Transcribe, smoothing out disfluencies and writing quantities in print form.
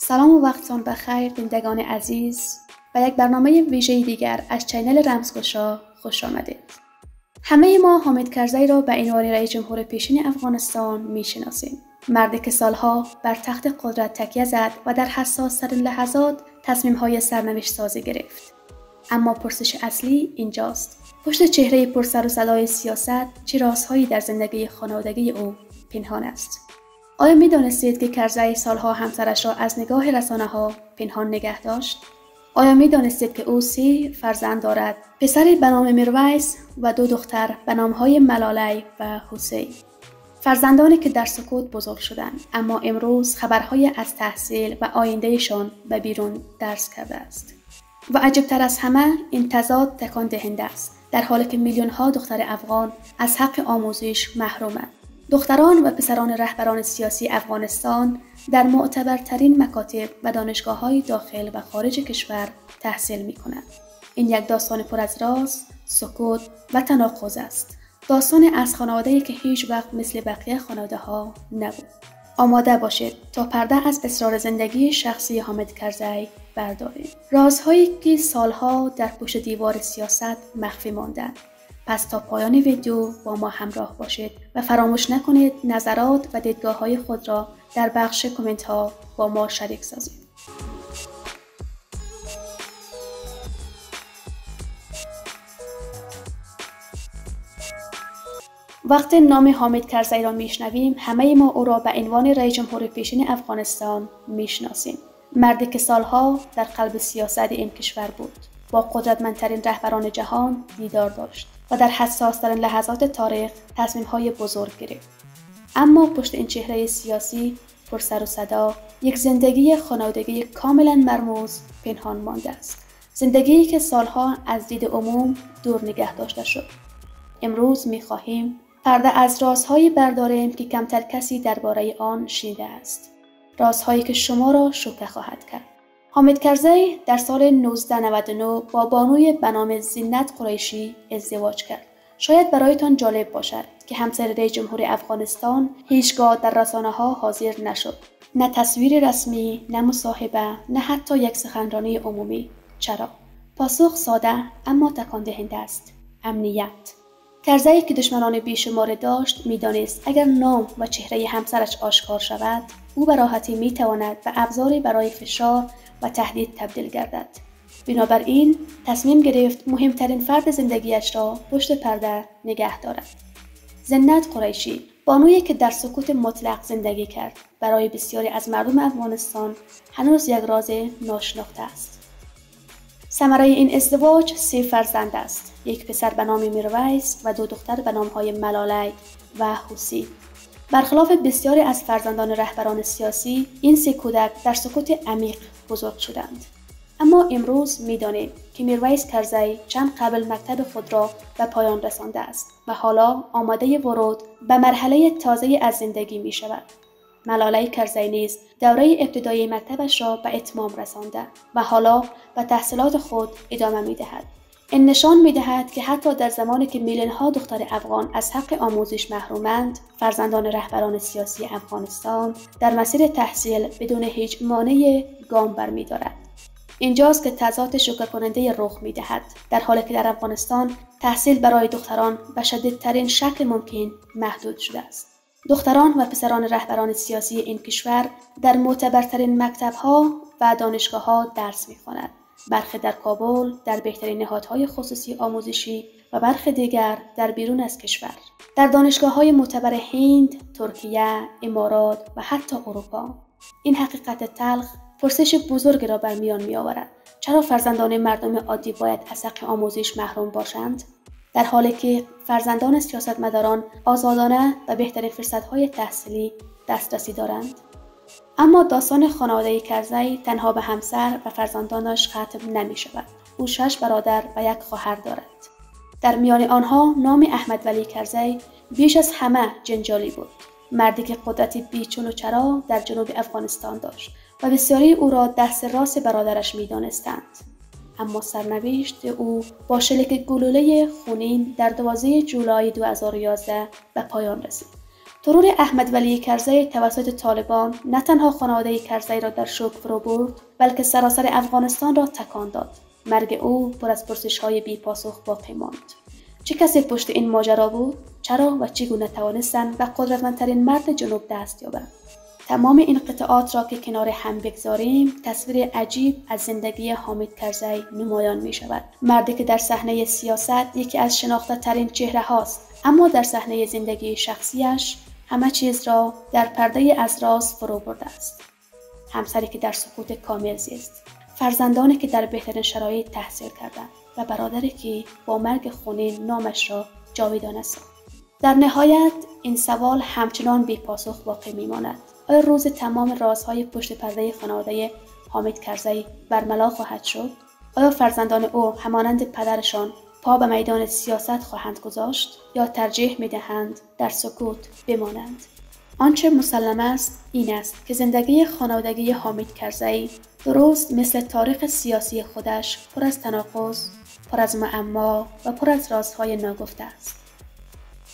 سلام و وقتتان بخیر بینندگان عزیز و یک برنامه ویژه دیگر از چینل رمزگشا خوش آمدید. همه ما حامد کرزی را به عنوان رئیس جمهور پیشین افغانستان میشناسیم. مردی که سالها بر تخت قدرت تکیه زد و در حساس‌ترین لحظات تصمیم‌های سرنوشت سازی گرفت. اما پرسش اصلی اینجاست: پشت چهره پر سر و صدای سیاست چه رازهایی در زندگی خانوادگی او پنهان است؟ آیا می‌دانستید که کرزی سالها همسرش را از نگاه رسانه‌ها پنهان نگه داشت؟ آیا می‌دانستید که او 3 فرزند دارد؟ پسری به نام میرویس و 2 دختر به نام‌های ملاله و حسین. فرزندانی که در سکوت بزرگ شدند، اما امروز خبرهای از تحصیل و آیندهشان به بیرون درز کرده است. و عجیب‌تر از همه این تضاد تکان دهنده است، در حالی که میلیون‌ها دختر افغان از حق آموزش محرومند. دختران و پسران رهبران سیاسی افغانستان در معتبرترین مکاتب و دانشگاه‌های داخل و خارج کشور تحصیل می‌کنند. این یک داستان پر از راز، سکوت و تناقض است. داستان از خانواده‌ای که هیچ وقت مثل بقیه خانواده‌ها نبود. آماده باشید تا پرده از اسرار زندگی شخصی حامد کرزی برداریم. رازهایی که سالها در پشت دیوار سیاست مخفی ماندند. پس تا پایان ویدیو با ما همراه باشید و فراموش نکنید نظرات و دیدگاه‌های خود را در بخش کامنت‌ها با ما شریک سازید. وقتی نام حامد کرزی را میشنویم، همه ما او را به عنوان رئیس جمهور پیشین افغانستان میشناسیم. مردی که سالها در قلب سیاست این کشور بود، با قدرتمندترین رهبران جهان دیدار داشت و در حساس‌ترین لحظات تاریخ تصمیم‌های بزرگ گرفت. اما پشت این چهره سیاسی پر سر و صدا یک زندگی خانوادگی کاملا مرموز پنهان مانده است. زندگی‌ای که سالها از دید عموم دور نگه داشته شد. امروز می‌خواهیم پرده از رازهایی برداریم که کمتر کسی درباره آن شنیده است. رازهایی که شما را شوکه خواهد کرد. حامد کرزی در سال 1999 با بانوی به نام زینت قریشی ازدواج کرد. شاید برایتان جالب باشد که همسر رئیس جمهور افغانستان هیچگاه در رسانه‌ها حاضر نشد. نه تصویر رسمی، نه مصاحبه، نه حتی یک سخنرانی عمومی. چرا؟ پاسخ ساده اما تکان دهنده است: امنیت. کرزی که دشمنان بیشمار داشت میدانست اگر نام و چهره همسرش آشکار شود، او به راحتی میتواند به ابزاری برای فشار و تهدید تبدیل گردد. بنابراین تصمیم گرفت مهمترین فرد زندگیش را پشت پرده نگه دارد. زینت قریشی، بانویی که در سکوت مطلق زندگی کرد، برای بسیاری از مردم افغانستان هنوز یک راز ناشناخته است. ثمره این ازدواج 3 فرزند است: 1 پسر به نام میرویس و 2 دختر به نام‌های ملاله و حسین. برخلاف بسیاری از فرزندان رهبران سیاسی، این 3 کودک در سکوت عمیق بزرگ شدند. اما امروز می‌دانیم که میرویس کرزی چند قبل مکتب خود را به پایان رسانده است و حالا آماده ورود به مرحله تازه از زندگی می‌شود. ملاله کرزی نیز دوره ابتدایی مکتبش را به اتمام رسانده و حالا به تحصیلات خود ادامه می‌دهد. این نشان می‌دهد که حتی در زمانی که میلیون‌ها دختر افغان از حق آموزش محرومند، فرزندان رهبران سیاسی افغانستان در مسیر تحصیل بدون هیچ مانعی گام برمی‌دارد. اینجاست که تضاد شوکه‌کننده رخ می‌دهد، در حالی که در افغانستان تحصیل برای دختران به شدیدترین شکل ممکن محدود شده است. دختران و پسران رهبران سیاسی این کشور در معتبرترین مکتب‌ها و دانشگاه‌ها درس می‌خوانند. برخی در کابل در بهترین نهادهای خصوصی آموزشی و برخی دیگر در بیرون از کشور، در دانشگاه‌های معتبر هند، ترکیه، امارات و حتی اروپا. این حقیقت تلخ پرسش بزرگی را بر میان می‌آورد: چرا فرزندان مردم عادی باید از حق آموزش محروم باشند، در حالی که فرزندان سیاستمداران آزادانه به بهترین فرصت‌های تحصیلی دسترسی دارند؟ اما داستان خانواده کرزی تنها به همسر و فرزندانش ختم نمی‌شود. او 6 برادر و 1 خواهر دارد. در میان آنها نام احمد ولی کرزی بیش از همه جنجالی بود. مردی که قدرتی بیچون و چرا در جنوب افغانستان داشت و بسیاری او را دست راست برادرش می‌دانستند. اما سرنوشت او با شلیک گلوله خونین در 12 جولای 2011 به پایان رسید. ترور احمد ولی کرزی توسط طالبان نه تنها خانواده کرزی را در شوک فرو برد، بلکه سراسر افغانستان را تکان داد. مرگ او پر از پرسش‌های بی‌پاسخ باقی ماند. چه کسی پشت این ماجرا بود؟ چرا و چگونه توانستند به قدرتمندترین مرد جنوب دست یابند؟ تمام این قطعات را که کنار هم بگذاریم، تصویر عجیب از زندگی حامد کرزی نمایان می شود. مردی که در صحنه سیاست یکی از شناخته ترین چهره هاست، اما در صحنه زندگی شخصیش همه چیز را در پرده از راز فرو برده است. همسری که در سکوت کامل زیست، فرزندانی که در بهترین شرایط تحصیل کردند و برادری که با مرگ خونین نامش را جاویدانه ساخت. در نهایت این سوال همچنان بی پاسخ باقی میماند. آیا روز تمام رازهای پشت پرده خانواده حامد کرزی برملا خواهد شد؟ آیا فرزندان او همانند پدرشان پا به میدان سیاست خواهند گذاشت یا ترجیح می‌دهند در سکوت بمانند؟ آنچه مسلم است این است که زندگی خانوادگی حامد کرزی درست مثل تاریخ سیاسی خودش پر از تناقض، پر از معما و پر از رازهای ناگفته است.